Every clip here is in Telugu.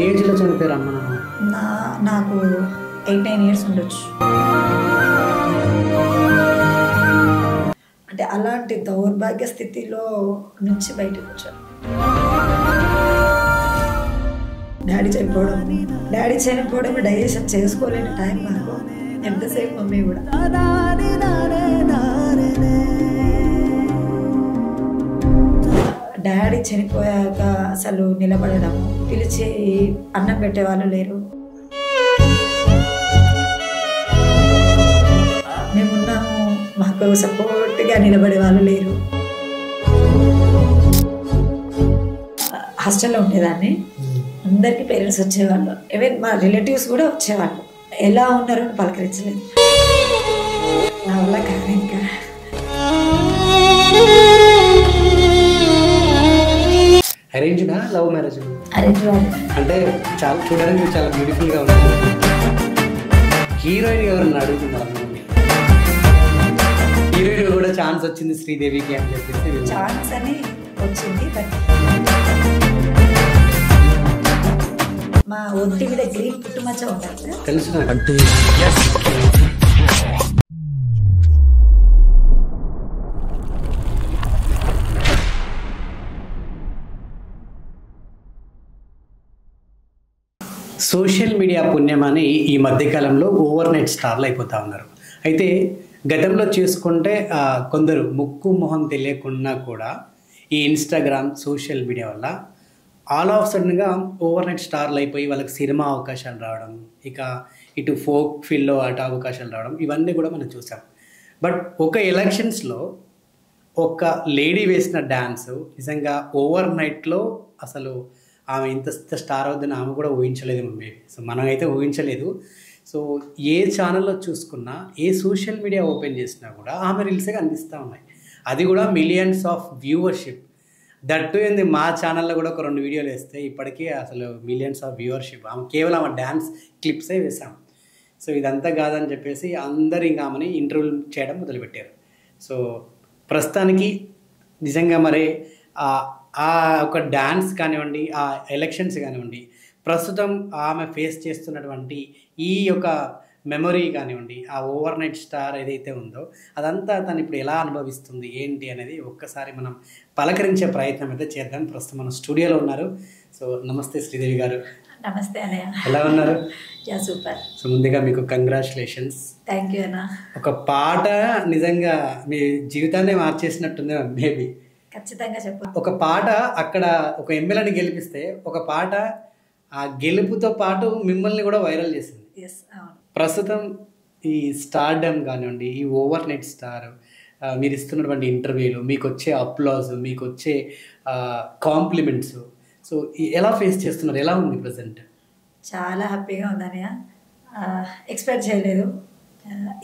ఏజ్లో చనిపోయారు అమ్మ నాన్న? నాకు 8-9 ఇయర్స్ ఉండొచ్చు. అంటే అలాంటి దౌర్భాగ్య స్థితిలో నుంచి బయటకు వచ్చాను. డాడీ చనిపోవడం డైజెషన్ చేసుకోలేని టైం నాకు. ఎంతసేపు మమ్మీ కూడా డాడీ చనిపోయాక అసలు నిలబడడం, పిలిచి అన్నం పెట్టేవాళ్ళు లేరు. మేమున్నాము, మాకు సపోర్ట్గా నిలబడే వాళ్ళు లేరు. హాస్టల్లో ఉండేదాన్ని. అందరికీ పేరెంట్స్ వచ్చేవాళ్ళు, ఈవెన్ మా రిలేటివ్స్ కూడా వచ్చేవాళ్ళు. ఎలా ఉన్నారో పలకరించలేదు. నా వల్ల కాదు. ఇంకా అరేంజ్డా లవ్ మ్యారేజ్? అరేంజ్. అంటే చాలా చూడడానికి చాలా బ్యూటిఫుల్గా ఉంటుంది. హీరోయిన్ ఎవరన్నా అడుగుతున్నారు? హీరోయిన్ కూడా ఛాన్స్ వచ్చింది శ్రీదేవికి అని చెప్పేసి. ఛాన్స్ అని వచ్చింది, బట్ మా ఒంటి మీద గ్రీన్ పుట్టుమచ్చ ఉంటుంది తెలుసు అంటే. సోషల్ మీడియా పుణ్యమని ఈ మధ్యకాలంలో ఓవర్ నైట్ స్టార్లు అయిపోతూ ఉన్నారు. అయితే గతంలో చేసుకుంటే కొందరు ముక్కు మొహం తెలియకుండా కూడా ఈ ఇన్స్టాగ్రామ్ సోషల్ మీడియా వల్ల ఆల్ ఆఫ్ సడన్గా ఓవర్ నైట్ స్టార్లు అయిపోయి వాళ్ళకి సినిమా అవకాశాలు రావడం, ఇక ఇటు ఫోక్ ఫీల్డ్లో అటు అవకాశాలు రావడం, ఇవన్నీ కూడా మనం చూసాం. బట్ ఒక ఎలక్షన్స్లో ఒక లేడీ వేసిన డ్యాన్స్ నిజంగా ఓవర్ నైట్లో అసలు ఆమె ఇంత స్టార్ అవుతుందని ఆమె కూడా ఊహించలేదు మమ్మీ. సో మనమైతే ఊహించలేదు. సో ఏ ఛానల్లో చూసుకున్నా, ఏ సోషల్ మీడియా ఓపెన్ చేసినా కూడా ఆమె రీల్సే కనిపిస్తూ ఉన్నాయి. అది కూడా మిలియన్స్ ఆఫ్ వ్యూవర్షిప్. దట్టు ఏంది, మా ఛానల్లో కూడా ఒక 2 వీడియోలు వేస్తే ఇప్పటికీ అసలు మిలియన్స్ ఆఫ్ వ్యూవర్షిప్. ఆమె కేవలం ఆమె డ్యాన్స్ క్లిప్సే వేసాం. సో ఇదంతా కాదని చెప్పేసి అందరు ఇంకా ఆమెని ఇంటర్వ్యూలు చేయడం మొదలుపెట్టారు. సో ప్రస్తుతానికి నిజంగా మరి ఆ ఒక డ్యాన్స్ కానివ్వండి, ఆ ఎలక్షన్స్ కానివ్వండి, ప్రస్తుతం ఆమె ఫేస్ చేస్తున్నటువంటి ఈ యొక్క మెమొరీ కానివ్వండి, ఆ ఓవర్ నైట్ స్టార్ ఏదైతే ఉందో అదంతా తను ఇప్పుడు ఎలా అనుభవిస్తుంది ఏంటి అనేది ఒక్కసారి మనం పలకరించే ప్రయత్నం అయితే చేద్దాం. ప్రస్తుతం మన స్టూడియోలో ఉన్నారు. సో నమస్తే శ్రీదేవి గారు. నమస్తే అన్నయ్య. ఎలా ఉన్నారు? Yeah super. సో ముందుగా మీకు కంగ్రాచులేషన్స్. థ్యాంక్ యూ అన్న. ఒక పాట నిజంగా మీ జీవితాన్ని మార్చేసినట్టుంది మేబీ. ఖచ్చితంగా చెప్పు. ఒక పాట అక్కడ ఒక ఎమ్మెల్యేని గెలిపిస్తే ఒక పాట ఆ గెలుపుతో పాటు మిమ్మల్ని కూడా వైరల్ చేసింది. ప్రస్తుతం ఈ స్టార్డమ్ కానివ్వండి, ఈ ఓవర్ నైట్ స్టార్, మీరు ఇస్తున్నటువంటి ఇంటర్వ్యూలు, మీకు వచ్చే అప్లాజ్, మీకు వచ్చే కాంప్లిమెంట్స్, సో ఎలా ఫేస్ చేస్తున్నారు? ఎలా ఉంది ప్రజెంట్? చాలా హ్యాపీగా ఉంది అన్నయ్య. ఎక్స్పెక్ట్ చేయలేదు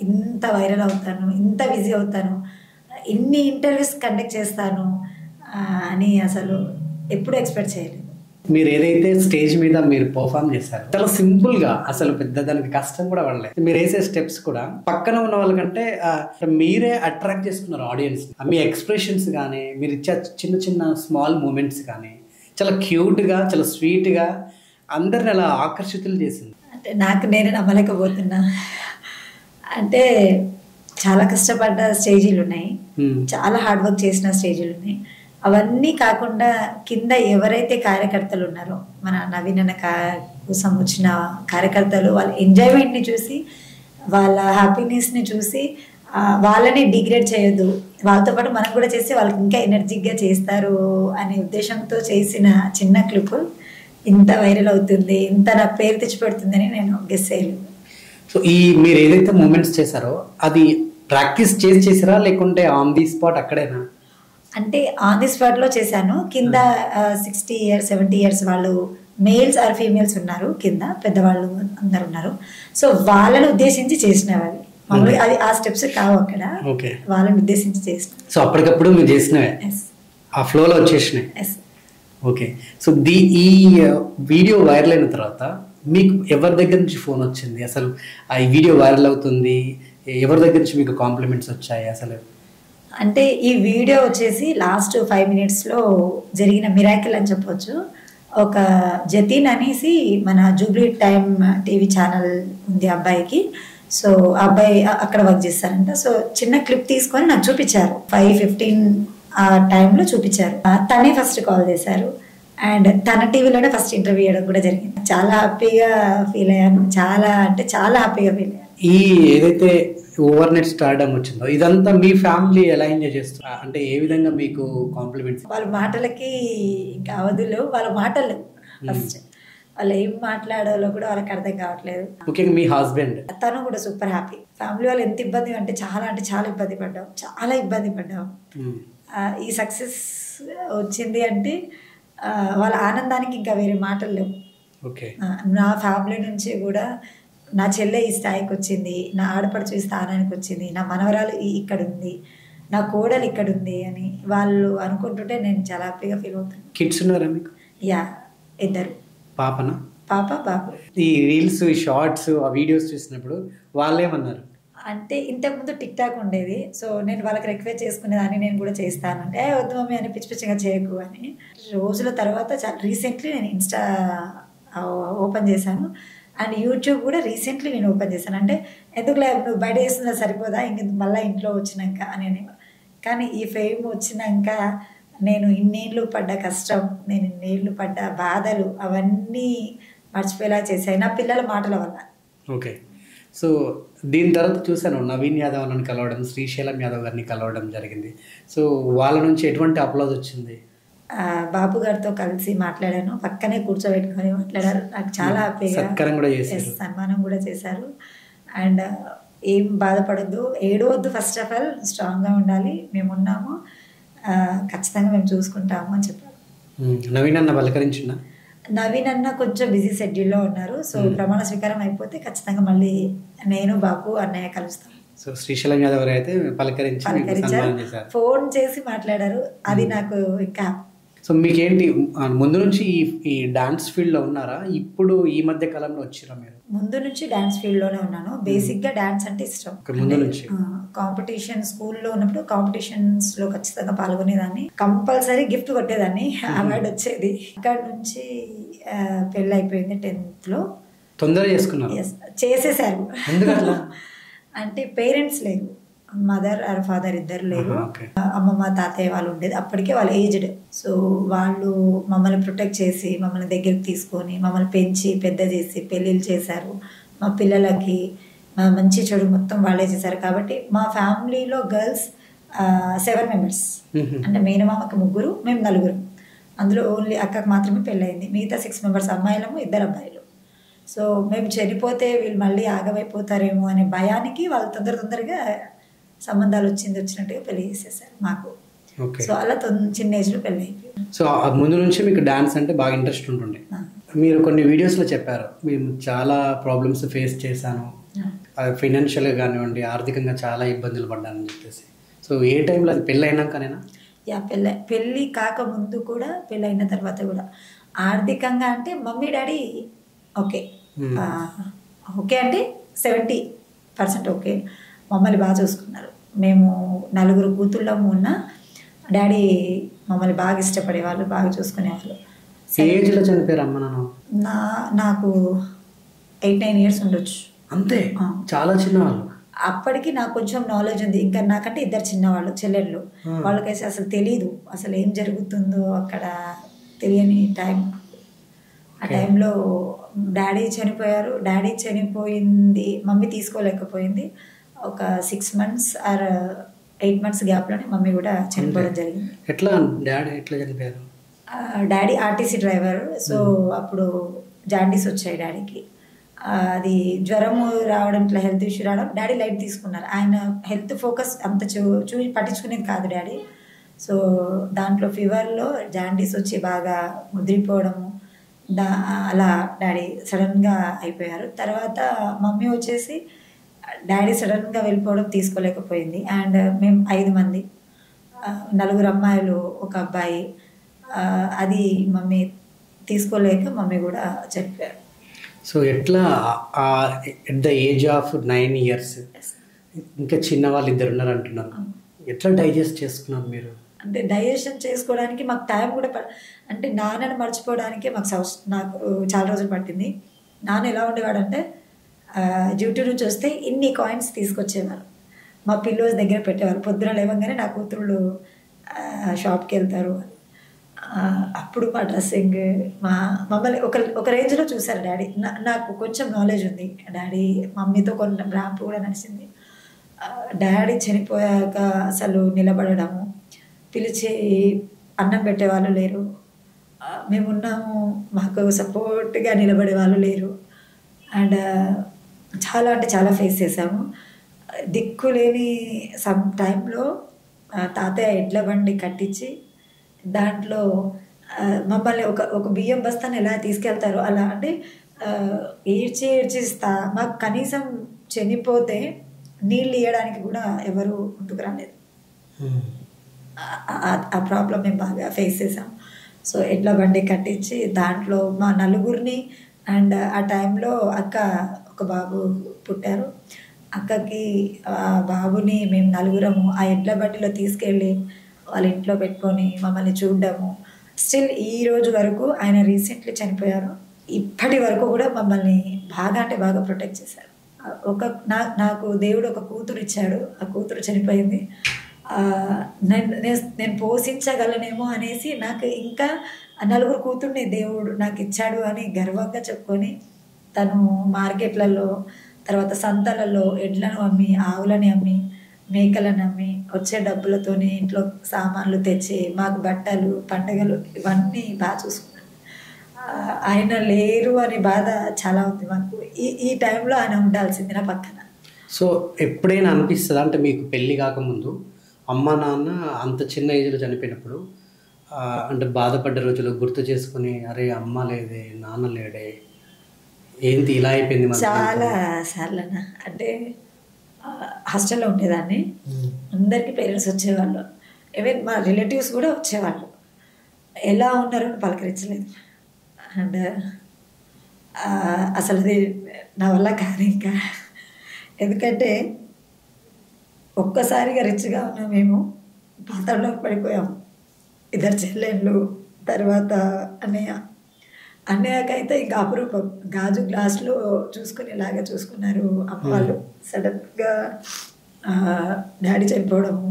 ఇంత వైరల్ అవుతాను, ఇంత బిజీ అవుతాను, ఇన్ని ఇంటర్వ్యూస్ కండక్ట్ చేస్తాను అని అసలు ఎప్పుడు ఎక్స్పెక్ట్ చేయలేదు. మీరు ఏదైతే స్టేజ్ మీద మీరు పర్ఫామ్ చేశారు చాలా సింపుల్గా, అసలు పెద్ద దానికి కష్టం కూడా పడలేదు. మీరు వేసే స్టెప్స్ కూడా పక్కన ఉన్న వాళ్ళకంటే మీరే అట్రాక్ట్ చేసుకున్నారు ఆడియన్స్. మీ ఎక్స్ప్రెషన్స్ కానీ, మీరు ఇచ్చే చిన్న చిన్న స్మాల్ మూమెంట్స్ కానీ చాలా క్యూట్గా, చాలా స్వీట్గా అందరిని అలా ఆకర్షితులు చేసింది. అంటే నాకు నేనే నమ్మలేకపోతున్నా. అంటే చాలా కష్టపడ్డ స్టేజీలు ఉన్నాయి, చాలా హార్డ్ వర్క్ చేసిన స్టేజీలు ఉన్నాయి. అవన్నీ కాకుండా కింద ఎవరైతే కార్యకర్తలు ఉన్నారో, మన నవీన్ అన్న కోసం వచ్చిన కార్యకర్తలు, వాళ్ళ ఎంజాయ్మెంట్ని చూసి, వాళ్ళ హ్యాపీనెస్ని చూసి వాళ్ళని డిగ్రేడ్ చేయొద్దు, వాళ్ళతో పాటు మనం కూడా చేసి వాళ్ళకి ఇంకా ఎనర్జిక్గా చేస్తారు అనే ఉద్దేశంతో చేసిన చిన్న క్లిప్ ఇంత వైరల్ అవుతుంది, ఇంత నా పేరు తెచ్చిపెడుతుందని నేను గెస్ చేయలేదు. సో ఈ మీరు ఏదైతే మూమెంట్స్ చేశారో అది ప్రాక్టీస్ చేసారా లేకుంటే ఆన్ ది స్పాట్ అక్కడేనా? అంటే ఆన్ ది స్పాట్లో చేశాను. కింద 60 years 70 years వాళ్ళు మేల్స్ ఆర్ ఫీమేల్స్ ఉన్నారు, కింద పెద్దవాళ్ళు అందరు ఉన్నారు. సో వాళ్ళని ఉద్దేశించి చేసినవి మామూలుగా, అది ఆ స్టెప్స్ కావు అక్కడ, వాళ్ళని ఉద్దేశించి చేసిన. సో అప్పటికప్పుడు మీరు చేసినవే ఆ ఫ్లోలో వచ్చేసినాయి. ఓకే. సో ఈ వీడియో వైరల్ అయిన తర్వాత మీకు ఎవరి దగ్గర నుంచి ఫోన్ వచ్చింది? అసలు ఈ వీడియో వైరల్ అవుతుంది, ఎవరి దగ్గర నుంచి మీకు కాంప్లిమెంట్స్ వచ్చాయి అసలు? అంటే ఈ వీడియో వచ్చేసి లాస్ట్ 5 minutesలో జరిగిన మిరాకిల్ అని చెప్పొచ్చు. ఒక జతీన్ అనేసి మన జూబ్లీ టైమ్ టీవీ ఛానల్ ఉంది అబ్బాయికి. సో ఆ అబ్బాయి అక్కడ వర్క్ చేస్తారంట. సో చిన్న క్లిప్ తీసుకొని నాకు చూపించారు, 5:15 ఆ టైంలో చూపించారు. తనే ఫస్ట్ కాల్ చేశారు అండ్ తన టీవీలోనే ఫస్ట్ ఇంటర్వ్యూ చేయడం కూడా జరిగింది. చాలా హ్యాపీగా ఫీల్ అయ్యాను, చాలా అంటే చాలా హ్యాపీగా ఫీల్ అయ్యాను. ఈ ఏదైతే ఓవర్ నెట్ స్టార్డమ్ వచ్చిందో ఇదంతా మీ ఫ్యామిలీ ఎలా ఎంజాయ్ చేస్తారు? అంటే ఏ విధంగా మీకు కాంప్లిమెంట్స్? వాళ్ళ మాటలకి ఇంకా అవధులు, వాళ్ళ మాటలు ఫస్ట్ వాళ్ళు ఏం మాట్లాడాలో కూడా వాళ్ళకి అర్థం కావట్లేదు. ముఖ్యంగా మీ హస్బెండ్ తను కూడా సూపర్ హ్యాపీ. ఫ్యామిలీ వాళ్ళు ఎంత ఇబ్బంది అంటే చాలా ఇబ్బంది పడ్డాం, చాలా ఇబ్బంది పడ్డాం. ఈ సక్సెస్ వచ్చింది అంటే వాళ్ళ ఆనందానికి ఇంకా వేరే మాటలు లేవు. నా ఫ్యామిలీ నుంచి కూడా నా చెల్లె ఈ స్థాయికి వచ్చింది, నా ఆడపడుచు ఈ స్థానానికి వచ్చింది, నా మనవరాలు ఇక్కడ ఉంది, నా కోడలు ఇక్కడ ఉంది అని వాళ్ళు అనుకుంటుంటే నేను చాలా హ్యాపీగా ఫీల్ అవుతాను. కిడ్స్ ఉన్నారా మీకు? యా, 2. పాపనా? పాప బాబు. ఈ రీల్స్, షార్ట్స్, ఆ వీడియోస్ చూసినప్పుడు వాళ్ళు ఏమన్నారు అంటే ఇంతకుముందు టిక్ టాక్ ఉండేది. సో నేను వాళ్ళకి రిక్వెస్ట్ చేసుకునేదాన్ని, నేను కూడా చేస్తానంటే వద్దు మమ్మీ అని పిచ్చి పిచ్చిగా చేయకు అని. రోజుల తర్వాత చాలా రీసెంట్లీ నేను ఇన్స్టా ఓపెన్ చేశాను అండ్ యూట్యూబ్ కూడా రీసెంట్లీ నేను ఓపెన్ చేశాను. అంటే ఎందుకు లేదు, నువ్వు బయట చేస్తున్నా సరిపోదా ఇంక మళ్ళీ ఇంట్లో వచ్చినాక అని. కానీ ఈ ఫేమ్ వచ్చినాక నేను ఇన్నేళ్ళు పడ్డ కష్టం, నేను ఇన్నేళ్ళు పడ్డ బాధలు అవన్నీ మర్చిపోయేలా చేశాయి నా పిల్లల మాటల వల్ల. ఓకే. సో దీని తర్వాత చూశాను నవీన్ యాదవ్ అని కలవడం, శ్రీశైలం యాదవ్ గారిని కలవడం జరిగింది. సో వాళ్ళ నుంచి ఎటువంటి అప్లాజ్ వచ్చింది? బాబు గారితో కలిసి మాట్లాడాను, పక్కనే కూర్చోబెట్టుకొని మాట్లాడారు. నాకు చాలా హ్యాపీగా సన్మానం కూడా చేశారు. అండ్ ఏం బాధపడద్దు, ఏడవద్దు, ఫస్ట్ ఆఫ్ ఆల్ స్ట్రాంగ్గా ఉండాలి, మేము ఉన్నాము, ఖచ్చితంగా మేము చూసుకుంటాము అని చెప్పారు. నవీన్ అన్న పలకరించిన? నవీన్ అన్న కొంచెం బిజీ షెడ్యూల్లో ఉన్నారు. సో ప్రమాణ స్వీకారం అయిపోతే ఖచ్చితంగా మళ్ళీ నేను బాబు అన్నయ్య కలుస్తాం. సో శ్రీశైలం యాదవ్ గారు అయితే పలకరించారు, ఫోన్ చేసి మాట్లాడారు. అది నాకు ఇంకా. సో మీకేంటి ముందు నుంచి ఈ డాన్స్ ఫీల్డ్లో ఉన్నారా? ఇప్పుడు ఈ మధ్య కాలంలో వచ్చిరా మీరు? ముందు నుంచి డాన్స్ ఫీల్డ్లోనే ఉన్నాను. బేసిక్గా డాన్స్ అంటే ఇష్టం. ముందు నుంచి కాంపిటీషన్ స్కూల్లో ఉన్నప్పుడు కాంపిటీషన్స్లో ఖచ్చితంగా పాల్గొనేదాన్ని, కంపల్సరీ గిఫ్ట్ కొట్టేదాన్ని, అవార్డు వచ్చేది. అక్కడ నుంచి పెళ్ళి అయిపోయింది 10th లో. తొందరగా చేసుకున్నారు? చేసేసారు. అంటే పేరెంట్స్ లేరు, మదర్ ఆర్ ఫాదర్ ఇద్దరు లేరు. అమ్మమ్మ తాతయ్య వాళ్ళు ఉండేది, అప్పటికే వాళ్ళు ఏజ్డ్. సో వాళ్ళు మమ్మల్ని ప్రొటెక్ట్ చేసి మమ్మల్ని దగ్గరికి తీసుకొని మమ్మల్ని పెంచి పెద్ద చేసి పెళ్ళిళ్ళు చేశారు. మా పిల్లలకి మంచి చెడు మొత్తం వాళ్ళే చేశారు. కాబట్టి మా ఫ్యామిలీలో గర్ల్స్ 7 members. అంటే మేనమామకి 3, మేము 4. అందులో ఓన్లీ అక్కకు మాత్రమే పెళ్ళయింది, మిగతా 6 members అమ్మాయిలము, 2 అబ్బాయిలు. సో మేము చనిపోతే వీళ్ళు మళ్ళీ ఆగమైపోతారేమో అనే భయానికి వాళ్ళు తొందరగా సంబంధాలు వచ్చినట్టుగా పెళ్లి చేసేసారు మాకు. సో అలా చిన్న ఏజ్లో పెళ్ళి అయిపోయింది. సో ముందు నుంచి మీకు డాన్స్ అంటే బాగా ఇంట్రెస్ట్ ఉంటుండే. మీరు కొన్ని వీడియోస్లో చెప్పారు, మేము చాలా ప్రాబ్లమ్స్ ఫేస్ చేశాను, ఫైనాన్షియల్గా కానివ్వండి, ఆర్థికంగా చాలా ఇబ్బందులు పడ్డానని చెప్పేసి. సో ఏ టైంలో అది పెళ్ళి అయినాకనేనా? యా, పెళ్ళి కాకముందు కూడా పెళ్ళి అయిన తర్వాత కూడా ఆర్థికంగా అంటే మమ్మీ డాడీ ఓకే అంటే 70% ఓకే, మమ్మల్ని బాగా చూసుకున్నారు. మేము 4 కూతుళ్ళము ఉన్న డాడీ మమ్మల్ని బాగా ఇష్టపడేవాళ్ళు, బాగా చూసుకునేవాళ్ళు. ఏజ్లో చనిపోయారు అమ్మ నాన్న? నాకు 8-9 years ఉండొచ్చు. అంతే? చాలా చిన్నవాళ్ళు. అప్పటికి నాకు కొంచెం నాలెడ్జ్ ఉంది, ఇంకా నాకంటే 2 చిన్నవాళ్ళు చెల్లెళ్ళు. వాళ్ళకైతే అసలు తెలీదు, అసలు ఏం జరుగుతుందో అక్కడ తెలియని టైం. ఆ టైంలో డాడీ చనిపోయారు. డాడీ చనిపోయింది, మమ్మీ తీసుకోలేకపోయింది. ఒక 6 months ఆర్ 8 months గ్యాప్లోనే మమ్మీ కూడా చనిపోవడం జరిగింది. ఎట్లా డాడీ ఎట్లా చనిపోయారు? Daddy RTC driver. సో అప్పుడు జాండీస్ వచ్చాయి డాడీకి. అది జ్వరము రావడం, ఇట్లా హెల్త్ ఇష్యూ రావడం, డాడీ లైట్ తీసుకున్నారు. ఆయన హెల్త్ ఫోకస్ అంత చూసి పట్టించుకునేది కాదు డాడీ. సో దాంట్లో ఫీవర్లో జాండీస్ వచ్చి బాగా ముద్రిపోవడము, అలా డాడీ సడన్గా అయిపోయారు. తర్వాత మమ్మీ వచ్చేసి డాడీ సడన్గా వెళ్ళిపోవడం తీసుకోలేకపోయింది. అండ్ మేము 5 మంది, 4 అమ్మాయిలు, 1 అబ్బాయి. అది మమ్మీ తీసుకోలేక మమ్మీ కూడా చనిపోయారు. సో ఎట్లా at the age of 9 years ఇంకా చిన్న వాళ్ళు 2 ఉన్నారు అంటున్నారు, ఎట్లా డైజెస్ట్ చేసుకున్నారు మీరు? అంటే డైజెషన్ చేసుకోవడానికి మాకు టైం కూడా అంటే నాన్నని మర్చిపోవడానికి నాకు చాలా రోజులు పట్టింది. నాన్న ఎలా ఉండేవాడంటే డ్యూటీ నుంచి వస్తే ఇన్ని కాయిన్స్ తీసుకొచ్చేవారు, మా పిల్లోస్ దగ్గర పెట్టేవారు. పొద్దున లేవగానే నా కూతుళ్ళు షాప్కి వెళ్తారు, అప్పుడు మా డ్రెస్సింగ్ మమ్మల్ని ఒక రేంజ్లో చూశారు డాడీ. నాకు కొంచెం నాలెడ్జ్ ఉంది, డాడీ మమ్మీతో కొన్ని ర్యాంప్ కూడా నడిచింది. డాడీ చనిపోయాక అసలు నిలబడము, పిలిచి అన్నం పెట్టేవాళ్ళు లేరు, మేమున్నాము మాకు సపోర్ట్గా నిలబడే వాళ్ళు లేరు. అండ్ చాలా అంటే చాలా ఫేస్ చేసాము. దిక్కులేని సమ్ టైంలో తాతయ్య ఎడ్ల బండి కట్టించి దాంట్లో మమ్మల్ని ఒక బియ్యం బస్తాను ఎలా తీసుకెళ్తారో అలా, అంటే ఏడ్చిస్తా మాకు కనీసం చనిపోతే నీళ్ళు ఇవ్వడానికి కూడా ఎవరు ముందుకు రాలేదు. ఆ ప్రాబ్లం మేము బాగా ఫేస్ చేసాం. సో ఎడ్ల బండి కట్టించి దాంట్లో మా నలుగురిని, అండ్ ఆ టైంలో ఒక బాబు పుట్టారు, అక్కకి ఆ బాబుని మేము నలుగురము ఆ ఎడ్ల బండిలో తీసుకెళ్ళి వాళ్ళ ఇంట్లో పెట్టుకొని మమ్మల్ని చూడడము. స్టిల్ ఈ రోజు వరకు, ఆయన రీసెంట్లీ చనిపోయారు, ఇప్పటి వరకు కూడా మమ్మల్ని బాగా అంటే బాగా ప్రొటెక్ట్ చేశారు. నాకు దేవుడు ఒక కూతురు ఇచ్చాడు, ఆ కూతురు చనిపోయింది. నేను పోషించగలనేమో అనేసి నాకు ఇంకా నలుగురు కూతుర్ని దేవుడు నాకు ఇచ్చాడు అని గర్వంగా చెప్పుకొని తను మార్కెట్లలో, తర్వాత సంతలలో ఎడ్లను అమ్మి, ఆవులని అమ్మి, మేకలను అమ్మి వచ్చే డబ్బులతోని ఇంట్లో సామాన్లు తెచ్చి మాకు బట్టలు, పండుగలు ఇవన్నీ బాగా చూసుకున్నాను. ఆయన లేరు అనే బాధ చాలా ఉంది మాకు. ఈ టైంలో ఆయన ఉండాల్సింది నా పక్కన. సో ఎప్పుడైనా అనిపిస్తుందా, అంటే మీకు పెళ్ళి కాకముందు అమ్మ నాన్న అంత చిన్న ఏజ్లో చనిపోయినప్పుడు అంటే బాధపడ్డ రోజులు గుర్తు చేసుకుని, అరే అమ్మ లేదే, నాన్న లేడే, ఏంటి ఇలా అయిపోయింది? చాలా సార్లు అన్న, అంటే హాస్టల్లో ఉండేదాన్ని, అందరికీ పేరెంట్స్ వచ్చేవాళ్ళు, ఈవెన్ మా రిలేటివ్స్ కూడా వచ్చేవాళ్ళు. ఎలా ఉన్నారో పలకరించలేదు. అండ్ అసలు అది నా వల్ల కాదు ఇంకా. ఎందుకంటే ఒక్కసారిగా రిచ్గా ఉన్నాం, మేము పాత్రలోకి పడిపోయాము. ఇద్దరు చెల్లెళ్ళు, తర్వాత అన్నయ్యకైతే ఇంకా అపురూపం, గాజు గ్లాసులో చూసుకునేలాగా చూసుకున్నారు అమ్మ వాళ్ళు. సడన్గా డాడీ చనిపోవడము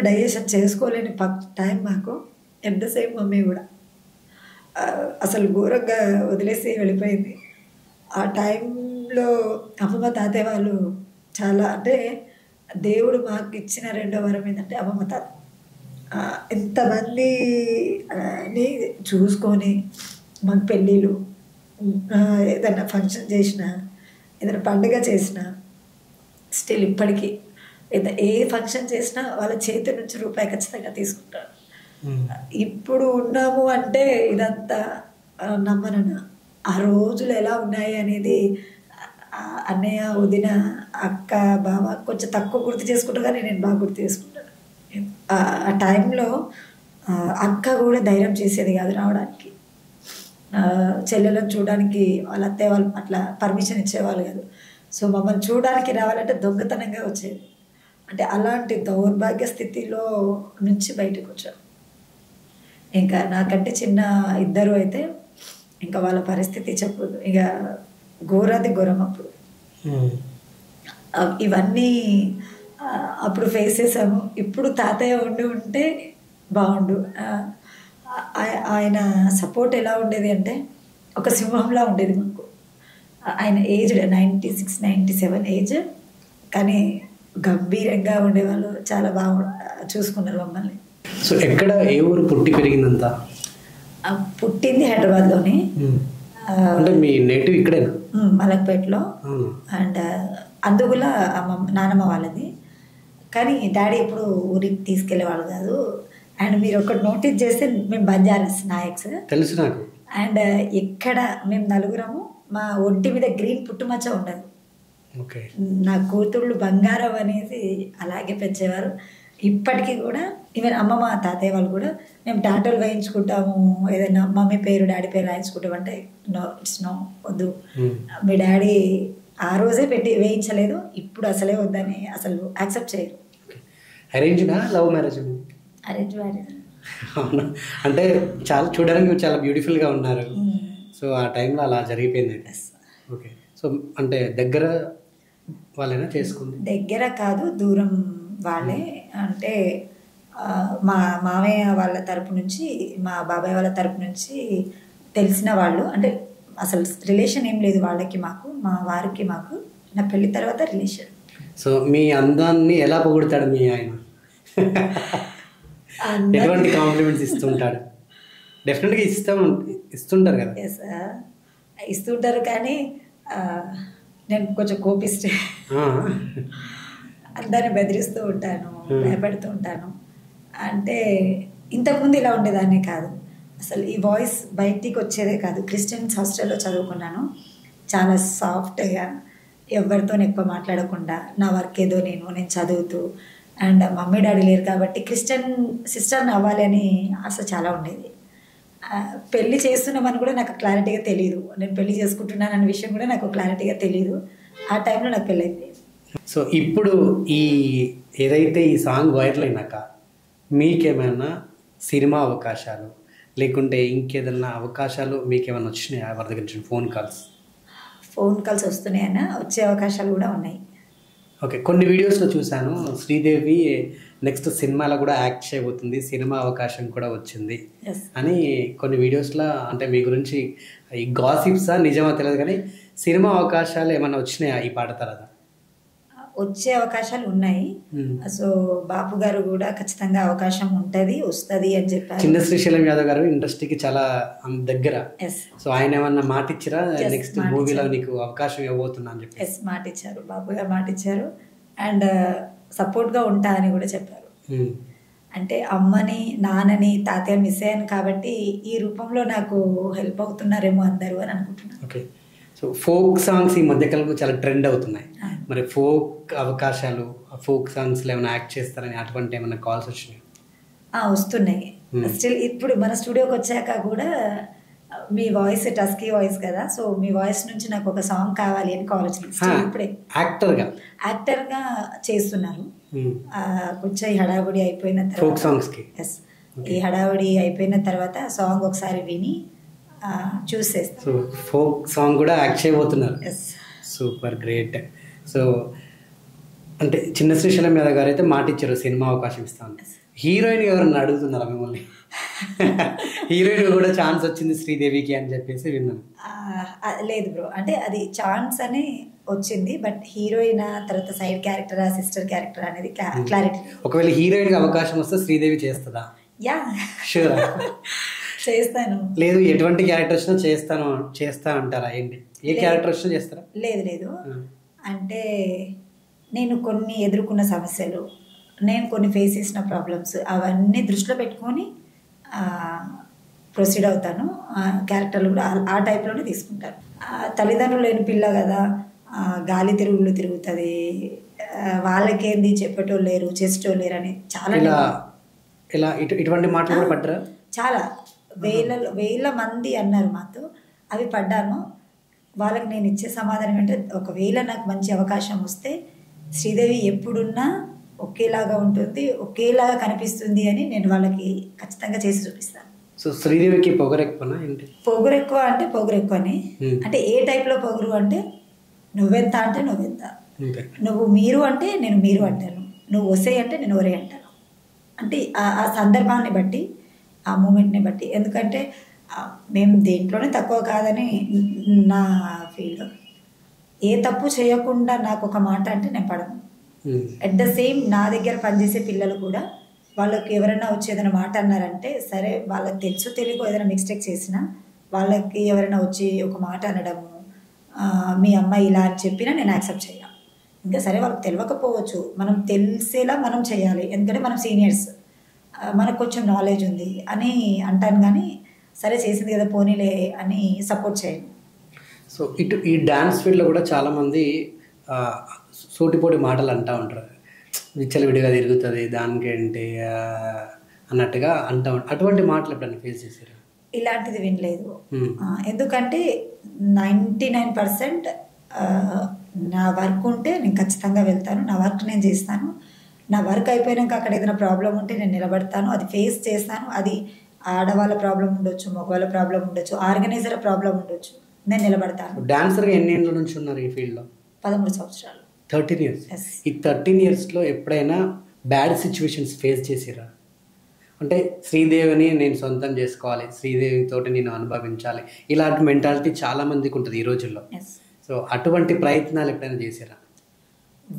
డైజెషన్ చేసుకోలేని టైం మాకు. ఎట్ ద సేమ్ మమ్మీ కూడా అసలు ఘోరంగా వదిలేసి వెళ్ళిపోయింది. ఆ టైంలో అమ్మమ్మ తాతయ్య వాళ్ళు చాలా, అంటే దేవుడు మాకు ఇచ్చిన రెండో వరం ఏంటంటే అమ్మమ్మ తాత ఎంతమందిని చూసుకొని మాకు పెళ్ళిళ్ళు, ఏదైనా ఫంక్షన్ చేసినా, ఏదైనా పండుగ చేసినా, స్టిల్ ఇప్పటికీ ఏ ఫంక్షన్ చేసినా వాళ్ళ చేతి నుంచి రూపాయి ఖచ్చితంగా తీసుకుంటారు. ఇప్పుడు ఉన్నాము అంటే ఇదంతా నమ్మనన్నా. ఆ రోజులు ఎలా ఉన్నాయి అనేది అన్నయ్య, వదిన, అక్క, బావ కొంచెం తక్కువ గుర్తు చేసుకుంటా, కానీ నేను బాగా గుర్తు చేసుకుంటాను. ఆ టైంలో అక్క కూడా ధైర్యం చేసేది కాదు రావడానికి. చెల్లెలను చూడడానికి వాళ్ళ అత్తయ్య వాళ్ళు అట్లా పర్మిషన్ ఇచ్చేవాళ్ళు కాదు. సో మమ్మల్ని చూడడానికి రావాలంటే దొంగతనంగా వచ్చేది. అంటే అలాంటి దౌర్భాగ్య స్థితిలో నుంచి బయటకు వచ్చాం. ఇంకా నాకంటే చిన్న ఇద్దరు అయితే ఇంకా వాళ్ళ పరిస్థితి చెప్పదు, ఇక ఘోరాది ఘోరం. అప్పుడు ఇవన్నీ అప్పుడు ఫేస్ చేసాము. ఇప్పుడు తాతయ్య ఉంటే బాగుండు. ఆయన సపోర్ట్ ఎలా ఉండేది అంటే ఒక సింహంలా ఉండేది మాకు. ఆయన ఏజ్ 96, 97 ఏజ్, కానీ గంభీరంగా ఉండేవాళ్ళు, చాలా బాగా చూసుకున్నారు మమ్మల్ని. సో ఎక్కడ, ఏ ఊరు పుట్టి పెరిగిందంతా? పుట్టింది హైదరాబాద్లోనే. అంటే మీ నేటివ్ ఇక్కడేనా? మలక్పేటలో. అండ్ అందుగుల నానమ్మ వాళ్ళది, కానీ డాడీ ఎప్పుడు ఊరికి తీసుకెళ్ళేవాళ్ళు కాదు. అండ్ మీరు ఒకటి నోటీస్ చేస్తే మేము బంజారాస్ నాయక్స్ తెలుసు నాకు. అండ్ ఇక్కడ మేము నలుగురము, మా ఒంటి మీద గ్రీన్ పుట్టుమచ్చ ఉండదు. నా కూతుళ్ళు బంగారం అనేది అలాగే పెంచేవారు. ఇప్పటికీ కూడా ఈవెన్ అమ్మమ్మ తాతయ్య వాళ్ళు కూడా మేము టాటోలు వేయించుకుంటాము, ఏదైనా మమ్మీ పేరు డాడీ పేరు రాయించుకుంటాం అంటే నో వద్దు, మీ డాడీ ఆ రోజే పెట్టి వేయించలేదు, ఇప్పుడు అసలే వద్దని అసలు యాక్సెప్ట్ చేయరు. అరేంజ్నా లవ్ మ్యారేజ్? Arrange marriage. అవునా? అంటే చాలా చూడడానికి చాలా బ్యూటిఫుల్గా ఉన్నారు. సో ఆ టైంలో అలా జరిగిపోయింది. ఓకే. సో అంటే దగ్గర వాళ్ళైనా చేసుకుంది? దగ్గర కాదు, దూరం వాళ్ళే. అంటే మా మామయ్య వాళ్ళ తరపు నుంచి, మా బాబాయ్ వాళ్ళ తరపు నుంచి తెలిసిన వాళ్ళు. అంటే అసలు రిలేషన్ ఏం లేదు వాళ్ళకి మాకు, మా వారికి మాకు. నా పెళ్లి తర్వాత రిలేషన్. సో మీ అందాన్ని ఎలా పొగుడతాడు మీ ఆయన? ఎటువంటి కాంప్లిమెంట్స్ ఇస్తుంటాడు? డెఫినెట్గా ఇస్తుంటారు కదా. ఎస్, ఇస్తుంటారు. కానీ నేను కొంచెం కోపిస్తే అందరిని బెదిరిస్తూ ఉంటాను, భయపెడుతూ ఉంటాను. అంటే ఇంతకుముందు ఇలా ఉండేదాన్ని కాదు, అసలు ఈ వాయిస్ బయటికి వచ్చేదే కాదు. క్రిస్టియన్స్ హాస్టల్లో చదువుకున్నాను. చాలా సాఫ్ట్గా, ఎవరితో ఎక్కువ మాట్లాడకుండా, నా వర్క్ ఏదో నేను చదువుతూ. అండ్ మమ్మీ డాడీ లేరు కాబట్టి క్రిస్టియన్ సిస్టర్ని అవ్వాలి అని ఆశ చాలా ఉండేది. పెళ్ళి చేస్తున్నామని కూడా నాకు క్లారిటీగా తెలియదు. నేను పెళ్ళి చేసుకుంటున్నాను అనే విషయం కూడా నాకు క్లారిటీగా తెలియదు. ఆ టైంలో నాకు పెళ్ళి అయిపోయింది. సో ఇప్పుడు ఏదైతే ఈ సాంగ్ వైరల్ అయినాక మీకేమైనా సినిమా అవకాశాలు లేకుంటే ఇంకేదన్నా అవకాశాలు మీకేమైనా వచ్చినాయా? ఎవరి దగ్గర నుంచి ఫోన్ కాల్స్ వస్తున్నాయన్నా, వచ్చే అవకాశాలు కూడా ఉన్నాయి. ఓకే. కొన్ని వీడియోస్లో చూశాను, శ్రీదేవి నెక్స్ట్ సినిమాలో కూడా యాక్ట్ చేయబోతుంది, సినిమా అవకాశం కూడా వచ్చింది అని కొన్ని వీడియోస్లో. అంటే మీ గురించి ఈ గాసిప్సా నిజమా తెలియదు, కానీ సినిమా అవకాశాలు ఏమైనా వచ్చినాయా ఈ పాట తర్వాత? వచ్చే అవకాశాలు ఉన్నాయి. సో బాపు గారు కూడా ఖచ్చితంగా అవకాశం ఉంటుంది, వస్తుంది అని చెప్పారు. చిన్న శ్రీశైలం యాదవ్ గారు ఇండస్ట్రీకి చాలా దగ్గర. సో ఆయన ఏమన్నా మాట ఇచ్చారా నెక్స్ట్ మూవీలో నీకు అవకాశం ఇవ్వబోతున్నా అని చెప్పి? ఎస్, మాట ఇచ్చారు, బాపు గారు మాట ఇచ్చారు. అండ్ సపోర్ట్గా ఉంటా అని కూడా చెప్పారు. అంటే అమ్మని, నాన్నని, తాతయ్య మిస్ అయ్యాను కాబట్టి ఈ రూపంలో నాకు హెల్ప్ అవుతున్నారేమో అందరూ అని అనుకుంటున్నాను. ఓకే. సో ఫోక్ సాంగ్స్ ఈ మధ్యకాలంలో చాలా ట్రెండ్ అవుతున్నాయి. మరి ఫోక్ అవకాశాలు, ఫోక్ సాంగ్స్లో ఏమైనా యాక్ట్ చేస్తారని అటువంటి ఏమైనా కాల్స్ వచ్చినాయి? వస్తున్నాయి. స్టిల్ ఇప్పుడు మన స్టూడియోకి వచ్చాక కూడా మీ వాయిస్ టస్కీ వాయిస్ కదా, సో మీ వాయిస్ నుంచి నాకు ఒక సాంగ్ కావాలి అని కాల్ వచ్చింది. ఇప్పుడే యాక్టర్గా చేస్తున్నారు. కొంచెం ఈ హడావుడి అయిపోయిన తర్వాత, ఎస్, ఈ హడావుడి అయిపోయిన తర్వాత సాంగ్ ఒకసారి విని చూసేస్తాను. సో ఫోక్ సాంగ్ కూడా యాక్ట్ చేయబోతున్నారు. Super great. సో అంటే చిన్న శ్రీశైలం యాదవ్ గారు అయితే మాట ఇచ్చారు సినిమా అవకాశం ఇస్తాను. హీరోయిన్ ఎవరన్నా అడుగుతున్నారా మిమ్మల్ని? హీరోయిన్ కూడా ఛాన్స్ వచ్చింది శ్రీదేవికి అని చెప్పేసి విన్నాను. లేదు బ్రో, అంటే అది ఛాన్స్ అని వచ్చింది, బట్ హీరోయిన్ తర్వాత సైడ్ క్యారెక్టరా సిస్టర్ క్యారెక్టర్ అనేది క్లారిటీ. ఒకవేళ హీరోయిన్కి అవకాశం వస్తే శ్రీదేవి చేస్తుందా? Yeah, sure. చేస్తాను. లేదు, ఎటువంటి క్యారెక్టర్ వచ్చినా చేస్తా అంటారా? ఏంటి, ఏ క్యారెక్టర్ వచ్చినా చేస్తారా? లేదు, అంటే నేను కొన్ని ఎదుర్కొన్న సమస్యలు, నేను కొన్ని ఫేస్ చేసిన ప్రాబ్లమ్స్, అవన్నీ దృష్టిలో పెట్టుకొని ప్రొసీడ్ అవుతాను. క్యారెక్టర్లు కూడా ఆ టైప్లోనే తీసుకుంటాను. తల్లిదండ్రులు లేని పిల్ల కదా, గాలి తిరుగులు తిరుగుతుంది, వాళ్ళకేంది చెప్పేటోళ్ళు లేరు, చేసేటోళ్ళు లేరు అని చాలా ఇలా ఇటువంటి మాటలు కూడా పడ్డారా? చాలా వేల మంది అన్నారు మాతో, అవి పడ్డాను. వాళ్ళకి నేను ఇచ్చే సమాధానం ఏంటంటే, ఒకవేళ నాకు మంచి అవకాశం వస్తే శ్రీదేవి ఎప్పుడున్నా ఒకేలాగా ఉంటుంది, ఒకేలాగా కనిపిస్తుంది అని నేను వాళ్ళకి ఖచ్చితంగా చేసి చూపిస్తాను. సో శ్రీదేవికి పొగరు ఎక్కువనా ఏంటి? పొగరు ఎక్కువ అంటే పొగరు ఎక్కువని, అంటే ఏ టైప్లో పొగరు అంటే, నువ్వెంత అంటే నువ్వెంత, నువ్వు మీరు అంటే నేను మీరు అంటాను, నువ్వు ఒసే అంటే నేను ఒరే అంటాను. అంటే ఆ సందర్భాన్ని బట్టి, ఆ మూమెంట్ని బట్టి. ఎందుకంటే మేము దేంట్లోనే తక్కువ కాదని నా ఫీల్. ఏ తప్పు చేయకుండా నాకు ఒక మాట అంటే నేను పడను. అట్ ద సేమ్ నా దగ్గర పనిచేసే పిల్లలు కూడా, వాళ్ళకి ఎవరైనా వచ్చి ఏదైనా మాట అన్నారంటే, సరే వాళ్ళకి తెలుసు తెలియకో ఏదైనా మిస్టేక్ చేసినా, వాళ్ళకి ఎవరైనా వచ్చి ఒక మాట అనడము, మీ అమ్మాయి ఇలా అని చెప్పినా నేను యాక్సెప్ట్ చేయాలి. ఇంకా సరే వాళ్ళకి తెలియకపోవచ్చు, మనం తెలిసేలా మనం చేయాలి. ఎందుకంటే మనం సీనియర్స్, మనకు కొంచెం నాలెడ్జ్ ఉంది అని అంటాను, కానీ సరే చేసింది కదా పోనీలే అని సపోర్ట్ చేయను. సో ఈ డ్యాన్స్ ఫీల్డ్లో కూడా చాలామంది సూటిపోటి మాటలు అంటూ ఉంటారు, విచ్చలవిడిగా తిరుగుతుంది దానికి ఏంటి అన్నట్టుగా అంటూ ఉంటారు. అటువంటి మాటలు ఎప్పుడైనా ఫేస్ చేశారు? ఇలాంటిది వినలేదు. ఎందుకంటే 99% నా వర్క్ ఉంటే నేను ఖచ్చితంగా వెళ్తాను, నా వర్క్ నేను చేస్తాను. నా వర్క్ అయిపోయాక అక్కడ ఏదైనా ప్రాబ్లం ఉంటే నేను నిలబడతాను, అది ఫేస్ చేస్తాను. అది ఆడవాళ్ళ ప్రాబ్లం ఉండొచ్చు, మగవాళ్ళ ప్రాబ్లం ఉండొచ్చు, ఆర్గనైజర్ ప్రాబ్లం ఉండొచ్చు, నేను నిలబడతాను. డాన్సర్గా ఎన్ని ఏళ్ళ నుంచి ఉన్నారు ఈ ఫీల్డ్లో? 13 సంవత్సరాలు. 13 years. Yes. ఈ 13 yearsలో ఎప్పుడైనా బ్యాడ్ సిచ్యువేషన్స్ ఫేస్ చేసిరా? అంటే శ్రీదేవిని నేను సొంతం చేసుకోవాలి, శ్రీదేవితోటి నేను అనుభవించాలి, ఇలాంటి మెంటాలిటీ చాలా మందికి ఉంటుంది ఈ రోజుల్లో. సో అటువంటి ప్రయత్నాలు ఎప్పుడైనా చేసిరా?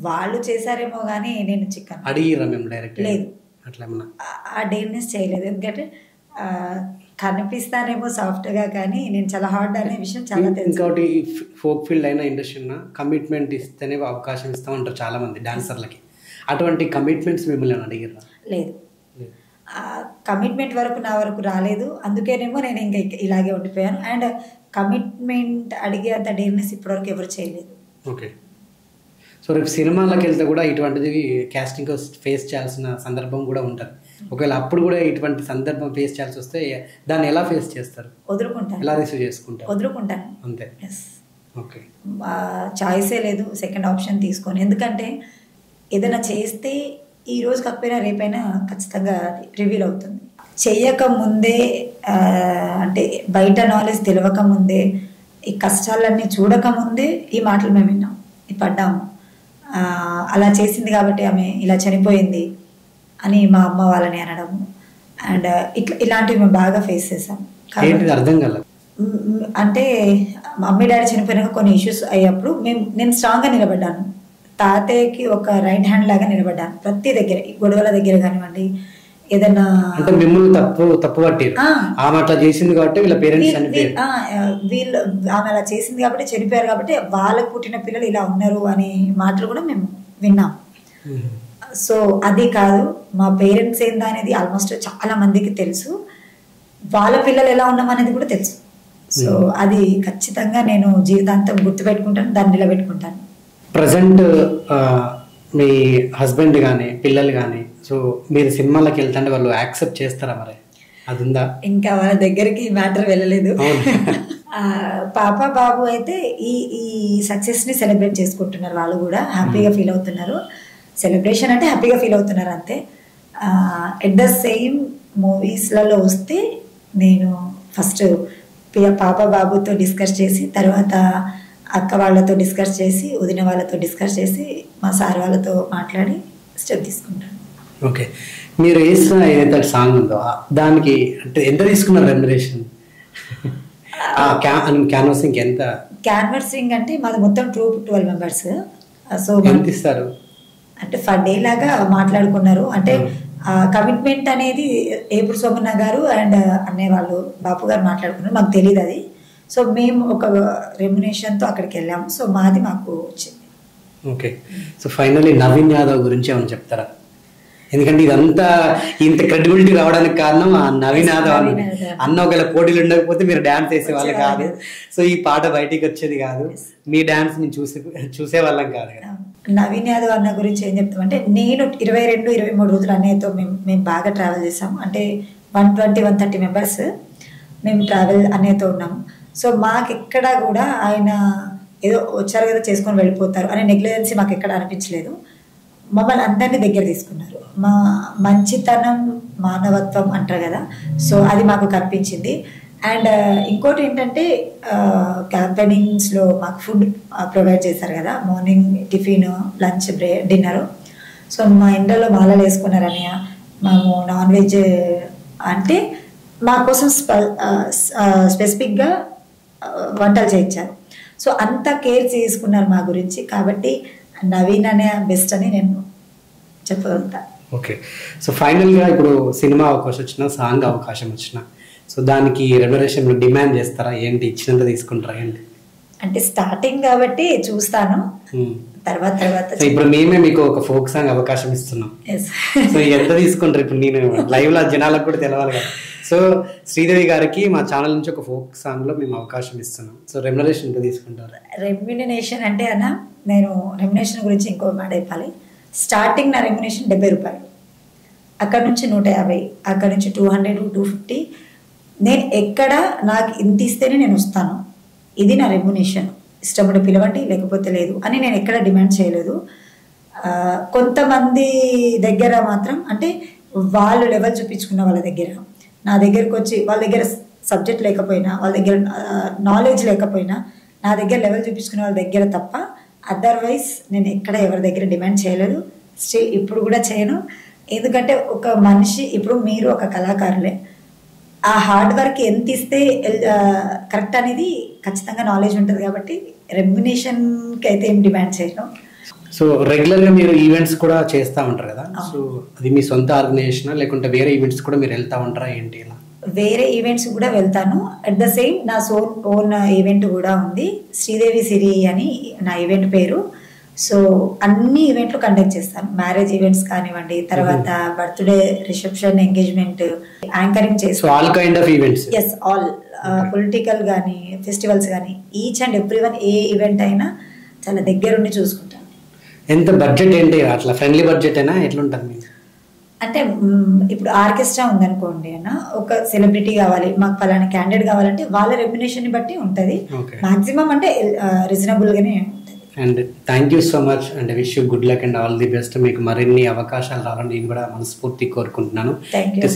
వాళ్ళు చేశారేమో కానీ నేను చిక్కను. అడిగిరా మేము డైరెక్ట్? లేదు, అట్లా ఏమన్నా ఆ డేర్నెస్ చేయలేదు. ఎందుకంటే కనిపిస్తానేమో సాఫ్ట్గా, కానీ నేను చాలా హార్డ్ అనే విషయం చాలా తెలుసు. ఇంకోటి ఫోక్ ఫీల్డ్ అయినా ఇండస్ట్రీ అయినా కమిట్మెంట్ ఇస్తేనే అవకాశం ఇస్తూ ఉంటారు చాలా మంది డాన్సర్లకి. అటువంటి కమిట్మెంట్స్ మిమ్మల్ని అడిగిరా? లేదు, కమిట్మెంట్ వరకు నా వరకు రాలేదు. అందుకేనేమో నేను ఇంకా ఇలాగే ఉండిపోయాను. అండ్ కమిట్మెంట్ అడిగే అంత డేర్నెస్ ఇప్పటివరకు ఎవరు చేయలేదు. ఓకే. సో రేపు సినిమాలకు వెళ్తే కూడా ఇటువంటిది క్యాస్టింగ్ ఫేస్ చేయాల్సిన సందర్భం కూడా ఉంటుంది. ఒకవేళ అప్పుడు కూడా ఇటువంటి సందర్భం ఫేస్ చేయాల్సి వస్తే దాన్ని ఎలా ఫేస్ చేస్తారు? వదులుకుంటాను. ఎలా రిసీవ్ చేసుకుంటారు? వదులుకుంటాను అంతే. ఎస్. ఓకే. చాయిసే లేదు సెకండ్ ఆప్షన్ తీసుకొని. ఎందుకంటే ఏదైనా చేస్తే ఈ రోజు కాకపోయినా రేపైనా ఖచ్చితంగా రివీల్ అవుతుంది. చెయ్యక ముందే అంటే బయట నాలెడ్జ్ తెలియక ముందే, ఈ కష్టాలన్నీ చూడక ముందే ఈ మాటలు మేము విన్నాం, పడ్డాము. అలా చేసింది కాబట్టి ఆమె ఇలా చనిపోయింది అని మా అమ్మ వాళ్ళని అనడము. అండ్ ఇలాంటివి మేము బాగా ఫేస్ చేసాం. అర్థం కాలేదు అంటే మమ్మీ డాడీ చనిపోయినాక కొన్ని ఇష్యూస్ అయ్యేప్పుడు నేను స్ట్రాంగ్గా నిలబడ్డాను. తాతయ్యకి ఒక రైట్ హ్యాండ్ లాగా నిలబడ్డాను ప్రతి దగ్గర, గొడవల దగ్గర కానివ్వండి, ఏదైనా మిమ్మల్ని తప్పు పట్టారు. ఆమె అట్లా చేసింది కాబట్టి వీళ్ళ పేరెంట్స్ వీళ్ళు ఆమె అలా చేసింది కాబట్టి చనిపోయారు కాబట్టి వాళ్ళకు పుట్టిన పిల్లలు ఇలా ఉన్నారు అనే మాటలు కూడా మేము విన్నాం. సో అది కాదు, మా పేరెంట్స్ ఏందా అనేది ఆల్మోస్ట్ చాలా మందికి తెలుసు, వాళ్ళ పిల్లలు ఎలా ఉన్నాం అనేది కూడా తెలుసు. సో అది ఖచ్చితంగా నేను జీవితాంతం గుర్తుపెట్టుకుంటాను, దాన్ని నిలబెట్టుకుంటాను. ప్రజెంట్ మీ హస్బెండ్ కానీ పిల్లలు కానీ సో మీరు సినిమాలకు వెళ్తుంటే వాళ్ళు యాక్సెప్ట్ చేస్తారా? మరి అది ఉందా? ఇంకా వాళ్ళ దగ్గరికి మ్యాటర్ వెళ్ళలేదు. పాప బాబు అయితే ఈ సక్సెస్ని సెలబ్రేట్ చేసుకుంటున్నారు. వాళ్ళు కూడా హ్యాపీగా ఫీల్ అవుతున్నారు. సెలబ్రేషన్ అంటే హ్యాపీగా ఫీల్ అవుతున్నారు అంతే. ఎట్ ద సేమ్ మూవీస్లలో వస్తే నేను ఫస్ట్ పాప బాబుతో డిస్కస్ చేసి, తర్వాత అక్క వాళ్ళతో డిస్కస్ చేసి, వదిన వాళ్ళతో డిస్కస్ చేసి, మా సార్ వాళ్ళతో మాట్లాడి స్టెప్ తీసుకుంటాను. ఓకే. మీరు వేసిన ఏదైతే సాంగ్ ఉందో దానికి అంటే ఎంత తీసుకున్నారు రెమ్యునరేషన్? క్యాన్వాసింగ్ ఎంత? క్యాన్వాసింగ్ అంటే మాది మొత్తం ట్రూప్ 12 members. సో ఎంత ఇస్తారు అంటే ఫర్ డే లాగా మాట్లాడుకున్నారు. అంటే కమిట్మెంట్ అనేది ఏపుడు సోమన్న గారు అండ్ అన్నయ్య వాళ్ళు బాపు గారు మాట్లాడుకున్నారు, మాకు తెలియదు అది. సో మేము ఒక రెమ్యునేషన్తో అక్కడికి వెళ్ళాము. సో మాది మాకు వచ్చింది. Okay. So finally Naveen Yadav గురించి ఏమైనా చెప్తారా? ఎందుకంటే ఇదంతా ఇంత క్రెడిబిలిటీ రావడానికి కారణం ఆ నవీన్ యాదవ్ అన్న. ఒకవేళ పోటీలు ఉండకపోతే మీరు డ్యాన్స్ వేసేవాళ్ళు కాదు, సో ఈ పాట బయటికి వచ్చేది కాదు, మీ డ్యాన్స్ నేను చూసేవాళ్ళం కాదు. నవీన్ యాదవ్ అన్న గురించి ఏం చెప్తామంటే, నేను 22-23 రోజులు అన్నయ్యతో మేము బాగా ట్రావెల్ చేసాము. అంటే 120-130 members మేము ట్రావెల్ అన్నయ్యతో ఉన్నాము. సో మాకు ఎక్కడా కూడా ఆయన ఏదో వచ్చారు కదా చేసుకొని వెళ్ళిపోతారు అనే నెగ్లిజెన్సీ మాకు ఎక్కడ అనిపించలేదు. మమ్మల్ని అందరినీ దగ్గర తీసుకున్నారు. మా మంచితనం, మానవత్వం అంటారు కదా, సో అది మాకు కనిపించింది. అండ్ ఇంకోటి ఏంటంటే క్యాంపెయినింగ్స్లో మాకు ఫుడ్ ప్రొవైడ్ చేశారు కదా, morning tiffin, lunch, dinner. So మా ఇంట్లో మాలలు వేసుకున్నారు అన్నయ్య. మేము నాన్ వెజ్ అంటే మా కోసం స్పెసిఫిక్గా వంటలు చేయించారు. సో అంత కేర్ తీసుకున్నారు మా గురించి. కాబట్టి నవీన్ అనే బెస్ట్ అని నేను చెప్పగలుగుతా. ఓకే. సో ఫైనల్గా ఇప్పుడు సినిమా అవకాశం వచ్చినా, సాంగ్ అవకాశం వచ్చినా, సో దానికి రెమ్యునరేషన్ డిమాండ్ చేస్తారా? ఏంటి ఇచ్చినంత తీసుకుంటారా? ఏంటి అంటే స్టార్టింగ్ కాబట్టి చూస్తాను, తర్వాత ఇప్పుడు మేమే మీకు ఒక ఫోక్ సాంగ్ అవకాశం ఇస్తున్నాం. సో ఎంత తీసుకుంటారు? ఇప్పుడు నేను లైవ్ లో జనాలకు కూడా తెలవాలి కదా. సో శ్రీదేవి గారికి మా ఛానల్ నుంచి ఒక ఫోక్ సాంగ్ లో మేము అవకాశం ఇస్తున్నాం. సో రెమ్యునరేషన్ ఎంత తీసుకుంటారు? రెమ్యునరేషన్ అంటే అన్న, నేను రెమ్యునరేషన్ గురించి ఇంకో మాట చెప్పాలి. స్టార్టింగ్ నా రెమ్యునరేషన్ 70 రూపాయలు, అక్కడ నుంచి 150, అక్కడ నుంచి 200-250. నేను ఎక్కడ నాకు ఇంత ఇస్తేనే నేను వస్తాను, ఇది నా రెమ్యునరేషన్, ఇష్టపడి పిలవండి లేకపోతే లేదు అని నేను ఎక్కడ డిమాండ్ చేయలేదు. కొంతమంది దగ్గర మాత్రం అంటే వాళ్ళు లెవెల్ చూపించుకున్న వాళ్ళ దగ్గర నా దగ్గరకు వచ్చి వాళ్ళ దగ్గర సబ్జెక్ట్ లేకపోయినా వాళ్ళ దగ్గర నాలెడ్జ్ లేకపోయినా నా దగ్గర లెవెల్ చూపించుకునే వాళ్ళ దగ్గర తప్ప అదర్వైజ్ నేను ఎక్కడ ఎవరి దగ్గర డిమాండ్ చేయలేదు. స్టిల్ ఇప్పుడు కూడా చేయను. ఎందుకంటే ఒక మనిషి ఇప్పుడు మీరు ఒక కళాకారులే, ఆ హార్డ్ వర్క్ ఎంత ఇస్తే కరెక్ట్ అనేది ఖచ్చితంగా నాలెడ్జ్ ఉంటుంది కాబట్టి రెమ్యునేషన్కి అయితే ఏం డిమాండ్ చేయను. సో రెగ్యులర్గా మీరు ఈవెంట్స్ కూడా చేస్తూ ఉంటారు కదా, సో అది మీ సొంత ఆర్గనైజేషన్ లేకుంటే వేరే ఈవెంట్స్ కూడా మీరు వెళ్తూ ఉంటారా ఏంటి? ఇలా వేరే ఈవెంట్స్ కూడా వెళ్తాను. అట్ ద సేమ్ నా ఓన్ ఈవెంట్ కూడా ఉంది, శ్రీదేవి సిరి అని నా ఈవెంట్ పేరు. సో అన్ని ఈవెంట్లు కండక్ట్ చేస్తాను, మ్యారేజ్ ఈవెంట్స్ కానివ్వండి, తర్వాత బర్త్డే, రిసెప్షన్, ఎంగేజ్మెంట్, యాంకరింగ్ చేస్తాను. All kind of events. Yes, all political కానీ ఫెస్టివల్స్ కానీ ఈచ్ అండ్ ఎవ్రీ వన్ ఏ ఈవెంట్ అయినా చాలా దగ్గరుండి చూసుకుంటాను. ఎంత బడ్జెట్ ఏంటి అట్లా ఫ్రెండ్లీ బడ్జెట్ అయినా ఎట్లుంటుంది? అంటే ఇప్పుడు ఆర్కెస్ట్రా ఉందనుకోండి అన్న, ఒక సెలబ్రిటీ కావాలి, మాకు ఫలానా క్యాండిడేట్ కావాలంటే వాళ్ళ రెమ్యునేషన్ బట్టి ఉంటుంది. మాక్సిమం అంటే రీజనబుల్ గానే ఉంటుంది. And thank you so much and wish you good luck and all the best. మీకు మరిన్ని అవకాశాలు రావాలని నేను కూడా మనస్ఫూర్తి కోరుకుంటున్నాను.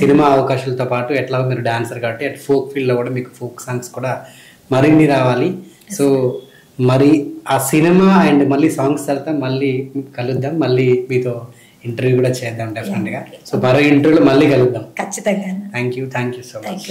సినిమా అవకాశాలతో పాటు ఎట్లా మీరు డాన్సర్ కాబట్టి అటు ఫోక్ ఫీల్డ్లో కూడా మీకు ఫోక్ సాంగ్స్ కూడా మరిన్ని రావాలి. సో మరి ఆ సినిమా అండ్ మళ్ళీ సాంగ్స్ తర్వాత మళ్ళీ కలుద్దాం, మళ్ళీ మీతో ఇంటర్వ్యూ కూడా చేద్దాం డెఫినెట్గా. సో మరో ఇంటర్వ్యూలో మళ్ళీ కలుద్దాం ఖచ్చితంగా. Thank you so much.